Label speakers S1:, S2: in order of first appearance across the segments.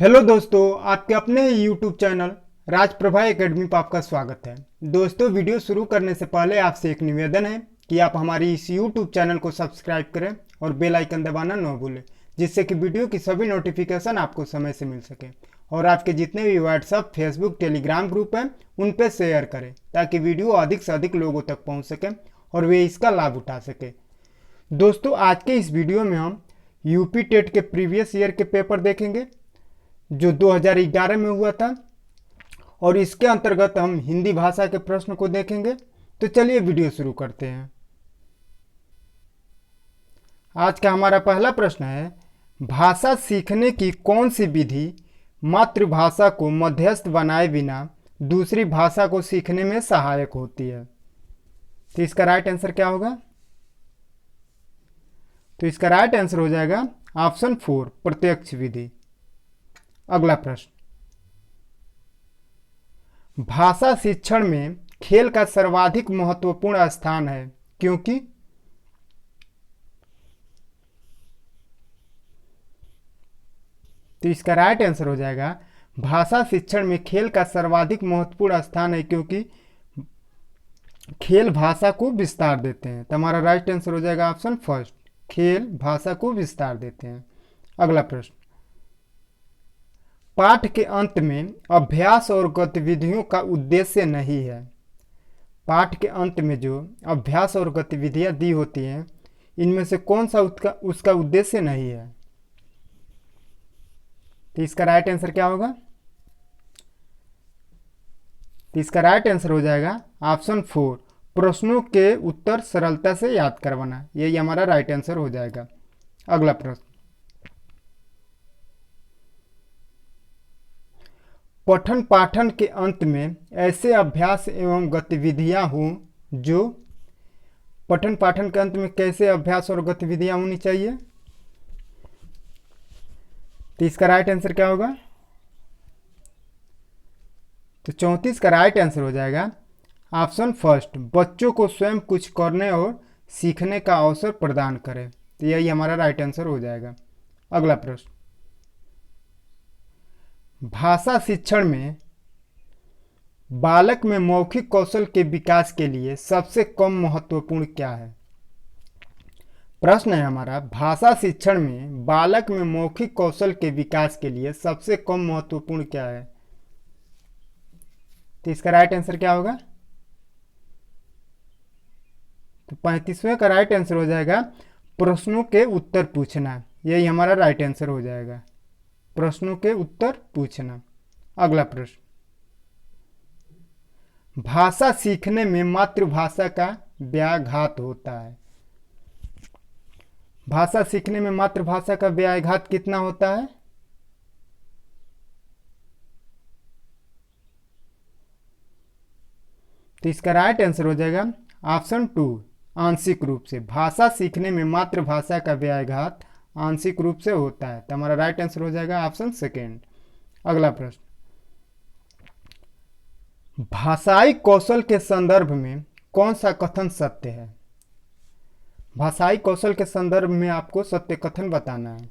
S1: Hello दोस्तों, आपके अपने ही यूट्यूब चैनल राजप्रभा एकेडमी पर आपका स्वागत है। दोस्तों, वीडियो शुरू करने से पहले आपसे एक निवेदन है कि आप हमारी इस यूट्यूब चैनल को सब्सक्राइब करें और बेल आइकन दबाना न भूलें, जिससे कि वीडियो की सभी नोटिफिकेशन आपको समय से मिल सके। और आपके जितने भी व्हाट्सअप, फेसबुक, टेलीग्राम ग्रुप हैं उन पर शेयर करें ताकि वीडियो अधिक से अधिक लोगों तक पहुँच सके और वे इसका लाभ उठा सके। दोस्तों, आज के इस वीडियो में हम यूपी टेट के प्रीवियस ईयर के पेपर देखेंगे जो 2011 में हुआ था, और इसके अंतर्गत हम हिंदी भाषा के प्रश्न को देखेंगे। तो चलिए वीडियो शुरू करते हैं। आज का हमारा पहला प्रश्न है, भाषा सीखने की कौन सी विधि मातृभाषा को मध्यस्थ बनाए बिना दूसरी भाषा को सीखने में सहायक होती है? तो इसका राइट आंसर क्या होगा? तो इसका राइट आंसर हो जाएगा ऑप्शन 4, प्रत्यक्ष विधि। अगला प्रश्न, भाषा शिक्षण में खेल का सर्वाधिक महत्वपूर्ण स्थान है क्योंकि? तो इसका राइट आंसर हो जाएगा, भाषा शिक्षण में खेल का सर्वाधिक महत्वपूर्ण स्थान है क्योंकि खेल भाषा को विस्तार देते हैं। तो हमारा राइट आंसर हो जाएगा ऑप्शन फर्स्ट, खेल भाषा को विस्तार देते हैं। अगला प्रश्न, पाठ के अंत में अभ्यास और गतिविधियों का उद्देश्य नहीं है। पाठ के अंत में जो अभ्यास और गतिविधियां दी होती हैं, इनमें से कौन सा उसका उद्देश्य नहीं है? तो इसका राइट आंसर क्या होगा? तो इसका राइट आंसर हो जाएगा ऑप्शन 4, प्रश्नों के उत्तर सरलता से याद करवाना। यही हमारा राइट आंसर हो जाएगा। अगला प्रश्न, पठन पाठन के अंत में ऐसे अभ्यास एवं गतिविधियां हों जो? पठन पाठन के अंत में कैसे अभ्यास और गतिविधियां होनी चाहिए? तो इसका राइट आंसर क्या होगा? तो 34 का राइट आंसर हो जाएगा ऑप्शन फर्स्ट, बच्चों को स्वयं कुछ करने और सीखने का अवसर प्रदान करें। तो यही हमारा राइट आंसर हो जाएगा। अगला प्रश्न, भाषा शिक्षण में बालक में मौखिक कौशल के विकास के लिए सबसे कम महत्वपूर्ण क्या है? प्रश्न है हमारा, भाषा शिक्षण में बालक में मौखिक कौशल के विकास के लिए सबसे कम महत्वपूर्ण क्या है? तो इसका राइट आंसर क्या होगा? तो 35वें का राइट आंसर हो जाएगा प्रश्नों के उत्तर पूछना। यही हमारा राइट आंसर हो जाएगा, प्रश्नों के उत्तर पूछना। अगला प्रश्न, भाषा सीखने में मातृभाषा का व्याघात होता है। भाषा सीखने में मातृभाषा का व्याघात कितना होता है? तो इसका राइट आंसर हो जाएगा ऑप्शन 2, आंशिक रूप से। भाषा सीखने में मातृभाषा का व्याघात आंशिक रूप से होता है। तो हमारा राइट आंसर हो जाएगा ऑप्शन सेकेंड। अगला प्रश्न, भाषाई कौशल के संदर्भ में कौन सा कथन सत्य है? भाषाई कौशल के संदर्भ में आपको सत्य कथन बताना है।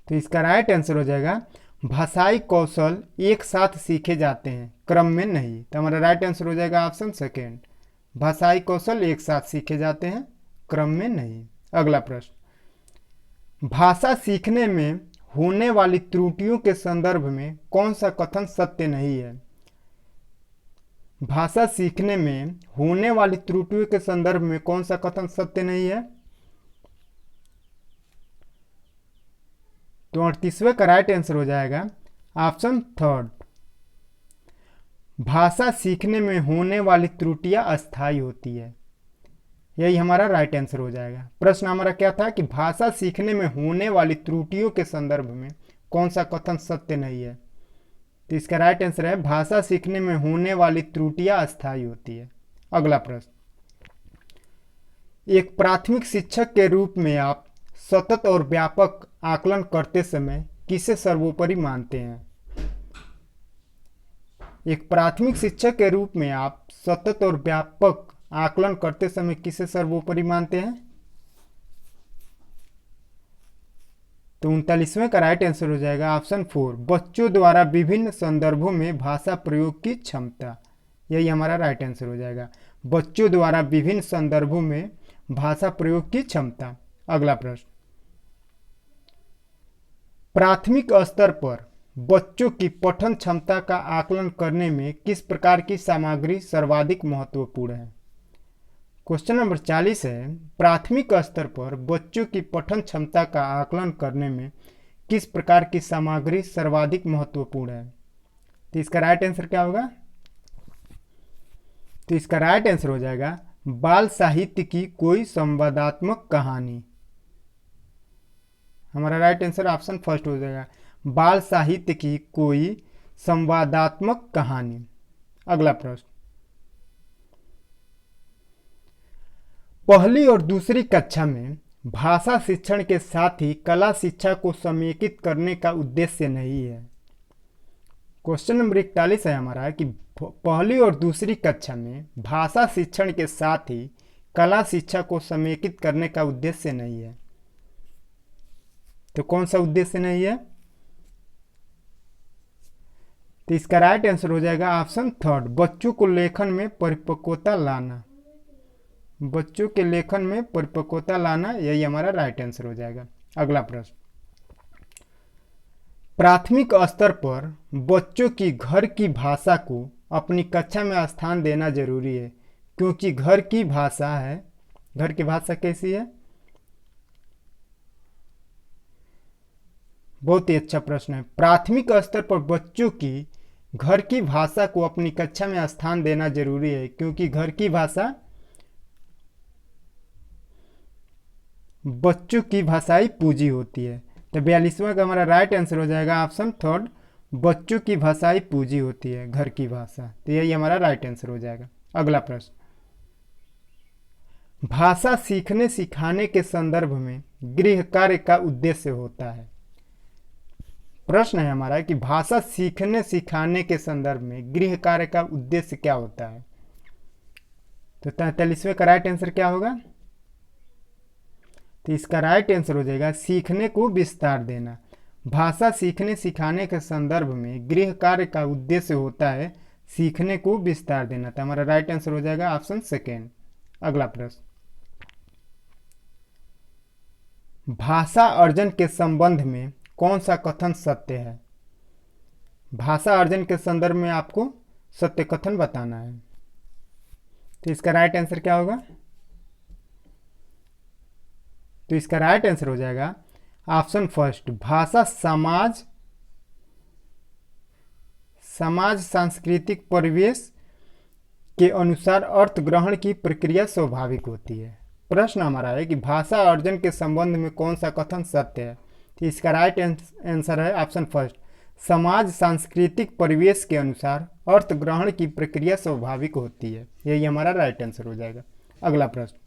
S1: तो इसका राइट आंसर हो जाएगा, भाषाई कौशल एक साथ सीखे जाते हैं, क्रम में नहीं। तो हमारा राइट आंसर हो जाएगा ऑप्शन सेकेंड, भाषाई कौशल एक साथ सीखे जाते हैं, क्रम में नहीं। अगला प्रश्न, भाषा सीखने में होने वाली त्रुटियों के संदर्भ में कौन सा कथन सत्य नहीं है? भाषा सीखने में होने वाली त्रुटियों के संदर्भ में कौन सा कथन सत्य नहीं है? तो 38वें का राइट आंसर हो जाएगा ऑप्शन थर्ड, भाषा सीखने में होने वाली त्रुटियां अस्थायी होती है। यही हमारा राइट आंसर हो जाएगा। प्रश्न हमारा क्या था कि भाषा सीखने में होने वाली त्रुटियों के संदर्भ में कौन सा कथन सत्य नहीं है? तो इसका राइट आंसर है, भाषा सीखने में होने वाली त्रुटियां अस्थायी होती है। अगला प्रश्न, एक प्राथमिक शिक्षक के रूप में आप सतत और व्यापक आकलन करते समय किसे सर्वोपरि मानते हैं? एक प्राथमिक शिक्षक के रूप में आप सतत और व्यापक आकलन करते समय किसे सर्वोपरि मानते हैं? तो 39वें का राइट आंसर हो जाएगा ऑप्शन 4, बच्चों द्वारा विभिन्न संदर्भों में भाषा प्रयोग की क्षमता। यही हमारा राइट आंसर हो जाएगा, बच्चों द्वारा विभिन्न संदर्भों में भाषा प्रयोग की क्षमता। अगला प्रश्न, प्राथमिक स्तर पर बच्चों की पठन क्षमता का आकलन करने में किस प्रकार की सामग्री सर्वाधिक महत्वपूर्ण है? क्वेश्चन नंबर 40 है, प्राथमिक स्तर पर बच्चों की पठन क्षमता का आकलन करने में किस प्रकार की सामग्री सर्वाधिक महत्वपूर्ण है? तो इसका राइट आंसर क्या होगा? तो इसका राइट आंसर हो जाएगा बाल साहित्य की कोई संवादात्मक कहानी। हमारा राइट आंसर ऑप्शन फर्स्ट हो जाएगा, बाल साहित्य की कोई संवादात्मक कहानी। अगला प्रश्न, पहली और दूसरी कक्षा में भाषा शिक्षण के साथ ही कला शिक्षा को समेकित करने का उद्देश्य नहीं है। क्वेश्चन नंबर 41 है हमारा कि पहली और दूसरी कक्षा में भाषा शिक्षण के साथ ही कला शिक्षा को समेकित करने का उद्देश्य नहीं है। तो कौन सा उद्देश्य नहीं है? तो इसका राइट आंसर हो जाएगा ऑप्शन थर्ड, बच्चों को लेखन में परिपक्वता लाना। बच्चों के लेखन में परिपक्वता लाना, यही हमारा राइट आंसर हो जाएगा। अगला प्रश्न, प्राथमिक स्तर पर बच्चों की घर की भाषा को अपनी कक्षा में स्थान देना जरूरी है क्योंकि घर की भाषा है। घर की भाषा कैसी है? बहुत ही अच्छा प्रश्न है। प्राथमिक स्तर पर बच्चों की घर की भाषा को अपनी कक्षा में स्थान देना जरूरी है क्योंकि घर की भाषा बच्चों की भाषाई पूंजी होती है। तो 42वां का हमारा राइट आंसर हो जाएगा ऑप्शन थर्ड, बच्चों की भाषाई पूंजी होती है घर की भाषा। तो यही हमारा राइट आंसर हो जाएगा। अगला प्रश्न, भाषा सीखने सिखाने के संदर्भ में गृह कार्य का उद्देश्य होता है। प्रश्न है हमारा कि भाषा सीखने सिखाने के संदर्भ में गृह कार्य का उद्देश्य क्या होता है? तो 43वें का राइट आंसर क्या होगा? तो इसका राइट आंसर हो जाएगा सीखने को विस्तार देना। भाषा सीखने सिखाने के संदर्भ में गृह कार्य का उद्देश्य होता है सीखने को विस्तार देना। तो हमारा राइट आंसर हो जाएगा ऑप्शन सेकेंड। अगला प्रश्न, भाषा अर्जन के संबंध में कौन सा कथन सत्य है? भाषा अर्जन के संदर्भ में आपको सत्य कथन बताना है। तो इसका राइट आंसर क्या होगा? तो इसका राइट आंसर हो जाएगा ऑप्शन फर्स्ट, भाषा समाज सांस्कृतिक परिवेश के अनुसार अर्थ ग्रहण की प्रक्रिया स्वाभाविक होती है। प्रश्न हमारा है कि भाषा अर्जन के संबंध में कौन सा कथन सत्य है? तो इसका राइट आंसर है ऑप्शन फर्स्ट, समाज सांस्कृतिक परिवेश के अनुसार अर्थ ग्रहण की प्रक्रिया स्वाभाविक होती है। यही हमारा राइट आंसर हो जाएगा। अगला प्रश्न,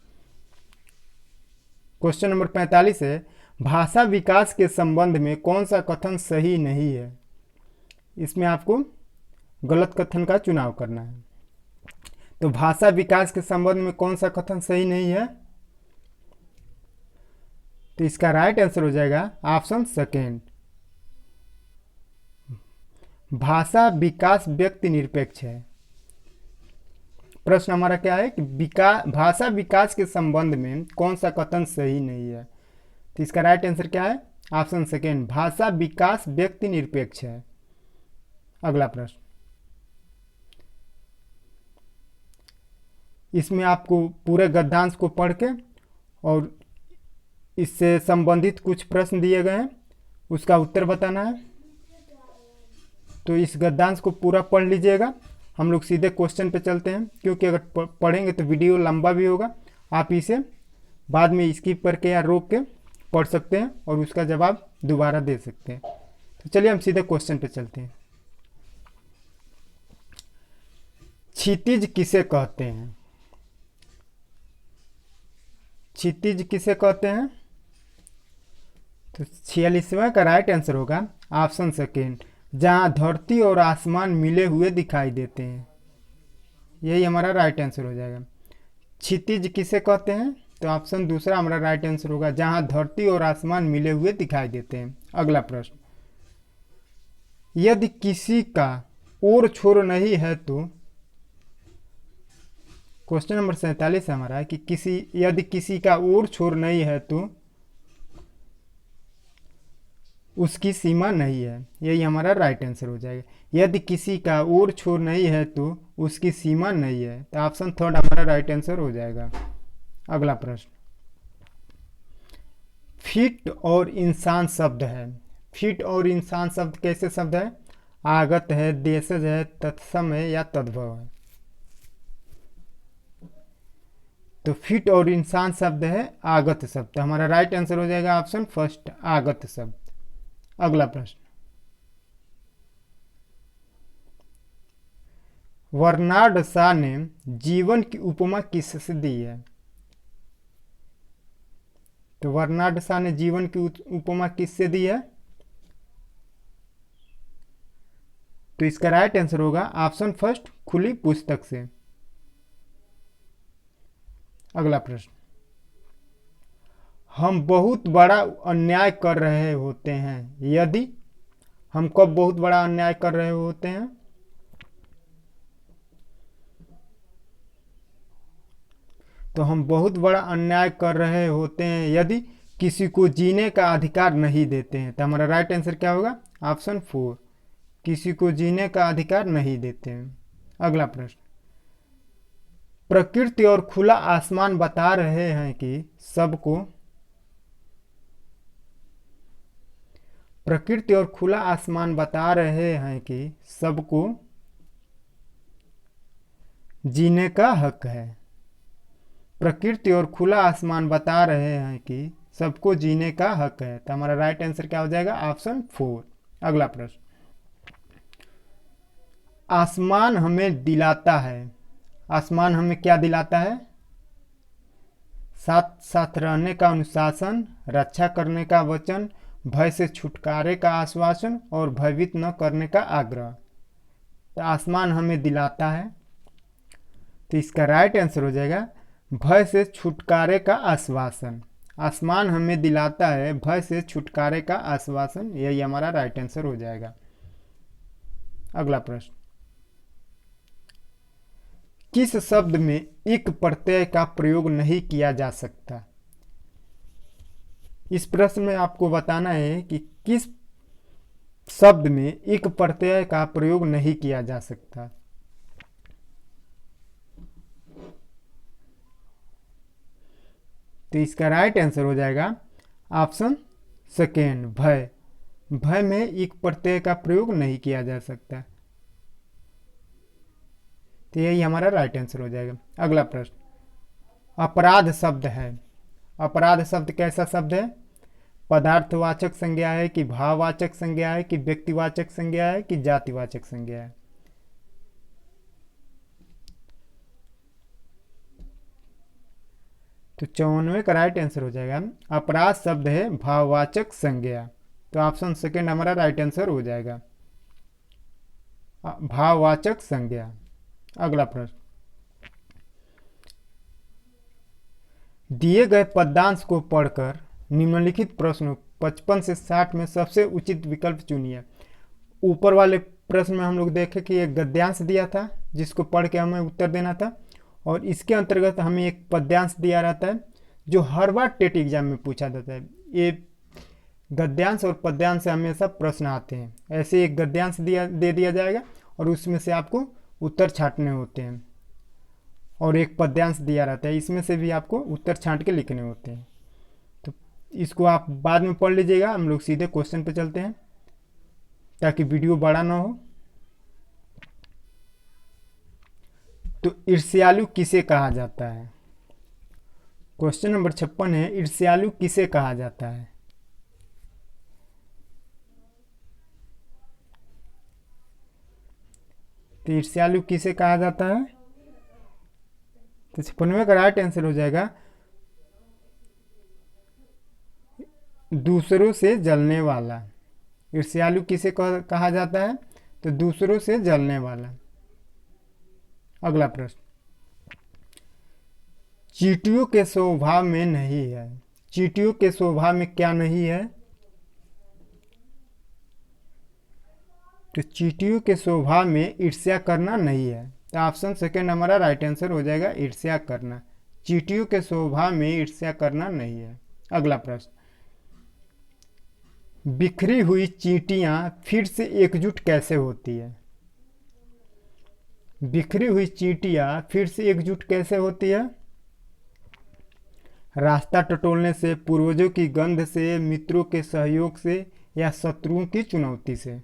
S1: क्वेश्चन नंबर 45 है, भाषा विकास के संबंध में कौन सा कथन सही नहीं है? इसमें आपको गलत कथन का चुनाव करना है। तो भाषा विकास के संबंध में कौन सा कथन सही नहीं है? तो इसका राइट आंसर हो जाएगा ऑप्शन सेकेंड, भाषा विकास व्यक्ति निरपेक्ष है। प्रश्न हमारा क्या है कि भाषा विकास के संबंध में कौन सा कथन सही नहीं है? तो इसका राइट आंसर क्या है? ऑप्शन सेकेंड, भाषा विकास व्यक्ति निरपेक्ष है। अगला प्रश्न, इसमें आपको पूरे गद्यांश को पढ़ के और इससे संबंधित कुछ प्रश्न दिए गए हैं, उसका उत्तर बताना है। तो इस गद्यांश को पूरा पढ़ लीजिएगा। हम लोग सीधे क्वेश्चन पे चलते हैं, क्योंकि अगर पढ़ेंगे तो वीडियो लंबा भी होगा। आप इसे बाद में स्किप करके या रोक के पढ़ सकते हैं और उसका जवाब दोबारा दे सकते हैं। तो चलिए हम सीधे क्वेश्चन पे चलते हैं। क्षितिज किसे कहते हैं? क्षितिज किसे कहते हैं? तो 46वां का राइट आंसर होगा ऑप्शन सेकेंड, जहां धरती और आसमान मिले हुए दिखाई देते हैं। यही हमारा राइट आंसर हो जाएगा। क्षितिज किसे कहते हैं? तो ऑप्शन दूसरा हमारा राइट आंसर होगा, जहां धरती और आसमान मिले हुए दिखाई देते हैं। अगला प्रश्न, यदि किसी का ओर छोर नहीं है तो, क्वेश्चन नंबर 47 हमारा है कि यदि किसी का ओर छोर नहीं है तो उसकी सीमा नहीं है। यही हमारा राइट आंसर हो जाएगा। यदि किसी का ओर छोर नहीं है तो उसकी सीमा नहीं है, तो ऑप्शन थर्ड हमारा राइट आंसर हो जाएगा। अगला प्रश्न, फिट और इंसान शब्द है। फिट और इंसान शब्द कैसे शब्द है? आगत है, देशज है, तत्सम है या तद्भव है? तो फिट और इंसान शब्द है आगत शब्द, तो हमारा राइट आंसर हो जाएगा ऑप्शन फर्स्ट, आगत शब्द। अगला प्रश्न, बर्नार्ड शॉ ने जीवन की उपमा किससे दी है? तो बर्नार्ड शॉ ने जीवन की उपमा किससे दी है? तो इसका राइट आंसर होगा ऑप्शन फर्स्ट, खुली पुस्तक से। अगला प्रश्न, हम बहुत बड़ा अन्याय कर रहे होते हैं यदि, हम कब बहुत बड़ा अन्याय कर रहे होते हैं? तो हम बहुत बड़ा अन्याय कर रहे होते हैं यदि किसी को जीने का अधिकार नहीं देते हैं। तो हमारा राइट आंसर क्या होगा? ऑप्शन 4, किसी को जीने का अधिकार नहीं देते हैं। अगला प्रश्न, प्रकृति और खुला आसमान बता रहे हैं कि सबको, प्रकृति और खुला आसमान बता रहे हैं कि सबको जीने का हक है। प्रकृति और खुला आसमान बता रहे हैं कि सबको जीने का हक है, तो हमारा राइट आंसर क्या हो जाएगा? ऑप्शन 4। अगला प्रश्न, आसमान हमें दिलाता है, आसमान हमें क्या दिलाता है? साथ साथ रहने का अनुशासन, रक्षा करने का वचन, भय से छुटकारे का आश्वासन और भयभीत न करने का आग्रह। तो आसमान हमें दिलाता है, तो इसका राइट आंसर हो जाएगा भय से छुटकारे का आश्वासन। आसमान हमें दिलाता है भय से छुटकारे का आश्वासन, यही हमारा राइट आंसर हो जाएगा। अगला प्रश्न, किस शब्द में इक प्रत्यय का प्रयोग नहीं किया जा सकता? इस प्रश्न में आपको बताना है कि किस शब्द में इक प्रत्यय का प्रयोग नहीं किया जा सकता। तो इसका राइट आंसर हो जाएगा ऑप्शन सेकेंड, भय। भय में इक प्रत्यय का प्रयोग नहीं किया जा सकता, तो यही हमारा राइट आंसर हो जाएगा। अगला प्रश्न, अपराध शब्द है। अपराध शब्द कैसा शब्द है? पदार्थवाचक संज्ञा है कि भाववाचक संज्ञा है कि व्यक्तिवाचक संज्ञा है कि जातिवाचक संज्ञा है? तो 94 का राइट आंसर हो जाएगा अपराध शब्द है भाववाचक संज्ञा, तो ऑप्शन सेकेंड हमारा राइट आंसर हो जाएगा, भाववाचक संज्ञा। अगला प्रश्न, दिए गए पद्यांश को पढ़कर निम्नलिखित प्रश्नों 55 से 60 में सबसे उचित विकल्प चुनिए। ऊपर वाले प्रश्न में हम लोग देखें कि एक गद्यांश दिया था जिसको पढ़ के हमें उत्तर देना था, और इसके अंतर्गत हमें एक पद्यांश दिया रहता है जो हर बार टेट एग्जाम में पूछा जाता है। ये गद्यांश और पद्यांश से हमेशा प्रश्न आते हैं। ऐसे एक गद्यांश दे दिया जाएगा और उसमें से आपको उत्तर छांटने होते हैं, और एक पद्यांश दिया रहता है, इसमें से भी आपको उत्तर छांट के लिखने होते हैं। तो इसको आप बाद में पढ़ लीजिएगा, हम लोग सीधे क्वेश्चन पे चलते हैं ताकि वीडियो बड़ा ना हो। तो ईर्ष्यालु किसे कहा जाता है? क्वेश्चन नंबर 56 है, ईर्ष्यालु किसे कहा जाता है? तो ईर्ष्यालु किसे कहा जाता है? तो 56 का राइट आंसर हो जाएगा दूसरों से जलने वाला। ईर्ष्यालु किसे कहा जाता है? तो दूसरों से जलने वाला। अगला प्रश्न, चींटियों के स्वभाव में नहीं है। चींटियों के स्वभाव में क्या नहीं है? तो चींटियों के स्वभाव में ईर्ष्या करना नहीं है। तो ऑप्शन सेकंड हमारा राइट आंसर हो जाएगा, ईर्ष्या करना। चींटियों के स्वभाव में ईर्ष्या करना नहीं है। अगला प्रश्न, बिखरी हुई चींटियां फिर से एकजुट कैसे होती है? बिखरी हुई चींटियां फिर से एकजुट कैसे होती है? रास्ता टटोलने से, पूर्वजों की गंध से, मित्रों के सहयोग से, या शत्रुओं की चुनौती से?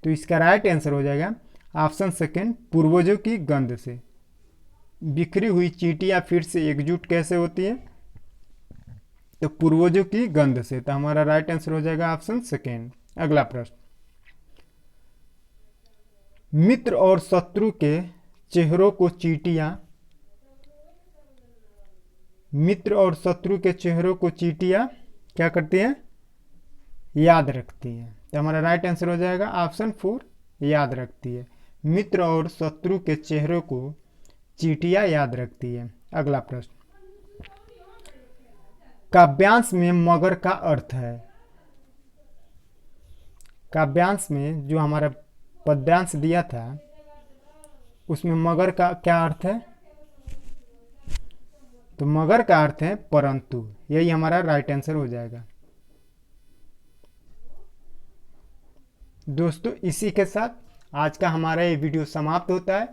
S1: तो इसका राइट आंसर हो जाएगा ऑप्शन सेकंड, पूर्वजों की गंध से। बिखरी हुई चींटियां फिर से एकजुट कैसे होती है? तो पूर्वजों की गंध से। तो हमारा राइट आंसर हो जाएगा ऑप्शन सेकंड। अगला प्रश्न, मित्र और शत्रु के चेहरों को चींटियां, मित्र और शत्रु के चेहरों को चींटियां क्या करती हैं? याद रखती हैं। तो हमारा राइट आंसर हो जाएगा ऑप्शन फोर, याद रखती है। मित्र और शत्रु के चेहरों को चींटियां याद रखती है। अगला प्रश्न, काव्यांश में मगर का अर्थ है? काव्यांश में जो हमारा पद्यांश दिया था उसमें मगर का क्या अर्थ है? तो मगर का अर्थ है परंतु। यही हमारा राइट आंसर हो जाएगा। दोस्तों इसी के साथ आज का हमारा ये वीडियो समाप्त होता है।